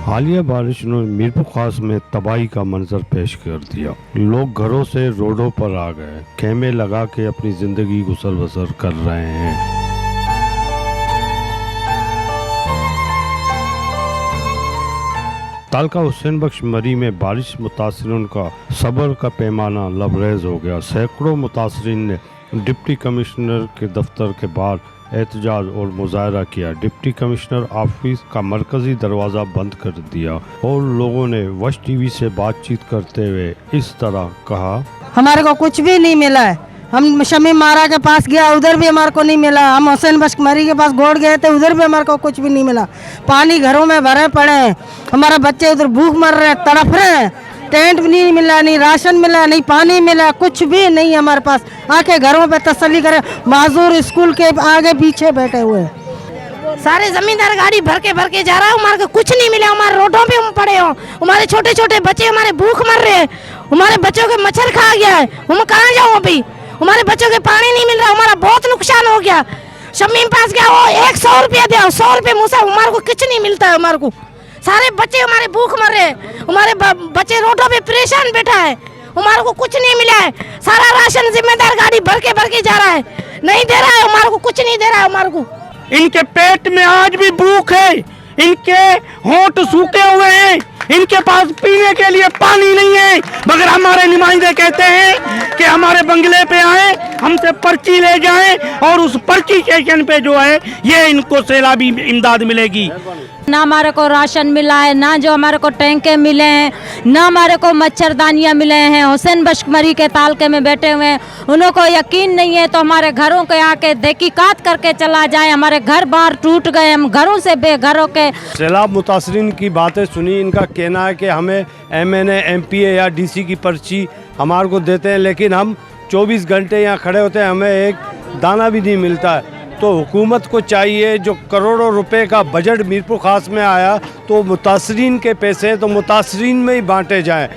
हालिया बारिश ने मीरपुर खास में तबाही का मंजर पेश कर दिया। लोग घरों से रोडों पर आ गए, खेमे लगा के अपनी जिंदगी गुजर बसर कर रहे हैं। तालका हुसैन बख्श मरी में बारिश मुतासिरीन का सब्र का पैमाना लबरेज हो गया। सैकड़ों मुतासिरीन ने डिप्टी कमिश्नर के दफ्तर के बाहर एहतजाज और मुजाहरा किया। डिप्टी कमिश्नर ऑफिस का मरकजी दरवाज़ा बंद कर दिया और लोगों ने वश टीवी से बातचीत करते हुए इस तरह कहा, हमारे को कुछ भी नहीं मिला है। हम शमीम मारा के पास गया, उधर भी हमारे को नहीं मिला। हम हुसैन बख्श मरी के पास गोड़ गए थे, उधर भी हमारे को कुछ भी नहीं मिला। पानी घरों में भरे पड़े हैं, हमारे बच्चे उधर भूख मर रहे हैं, तड़फ रहे हैं। टेंट भी नहीं मिला, नहीं राशन मिला, नहीं पानी मिला, कुछ भी नहीं हमारे पास। आके घरों पे तसल्ली करे, माजूर स्कूल के आगे पीछे बैठे हुए हैं। सारे जमींदार गाड़ी भर के जा रहा है, हमारे को कुछ नहीं मिला। हमारे रोडों पे हम पड़े हो, हमारे छोटे छोटे बच्चे हमारे भूख मर रहे हैं, हमारे बच्चों के मच्छर खा गया है। हम कहाँ जाऊँ अभी? हमारे बच्चों के पानी नहीं मिल रहा, हमारा बहुत नुकसान हो गया। शमीम पास गया, वो 100 रुपया दिया, 100 रुपये मुझसे हमारे को कुछ नहीं मिलता है। हमारे को सारे बच्चे हमारे भूख मर रहे हैं, हमारे बच्चे रोडों पे परेशान बैठा है, हमारे को कुछ नहीं मिला है। सारा राशन जिम्मेदार गाड़ी भर के जा रहा है, नहीं दे रहा है, हमारे को कुछ नहीं दे रहा है। हमारे को इनके पेट में आज भी भूख है, इनके होंठ सूखे हुए हैं, इनके पास पीने के लिए पानी नहीं है। मगर हमारे नुमाइंदे कहते हैं कि हमारे बंगले पे आए, हमसे पर्ची ले जाएं और उस पर्ची स्टेशन पे जो है ये इनको सैलाबी इमदाद मिलेगी। ना हमारे को राशन मिला है, ना जो हमारे को टैंके मिले हैं, ना हमारे को मच्छरदानियाँ मिले हैं। हुसैन बख्श मरी के तालके में बैठे हुए हैं, उनको यकीन नहीं है तो हमारे घरों के आके तहकीकात करके चला जाए। हमारे घर बाहर टूट गए, हम घरों से बेघरों के। सैलाब मुतासरीन की बातें सुनी। इनका कहना है कि हमें MNA MPA या DC की पर्ची हमारे को देते हैं, लेकिन हम 24 घंटे यहाँ खड़े होते हैं, हमें एक दाना भी नहीं मिलता है। तो हुकूमत को चाहिए, जो करोड़ों रुपए का बजट मीरपुर खास में आया, तो मुतासरीन के पैसे तो मुतासरीन में ही बांटे जाएं।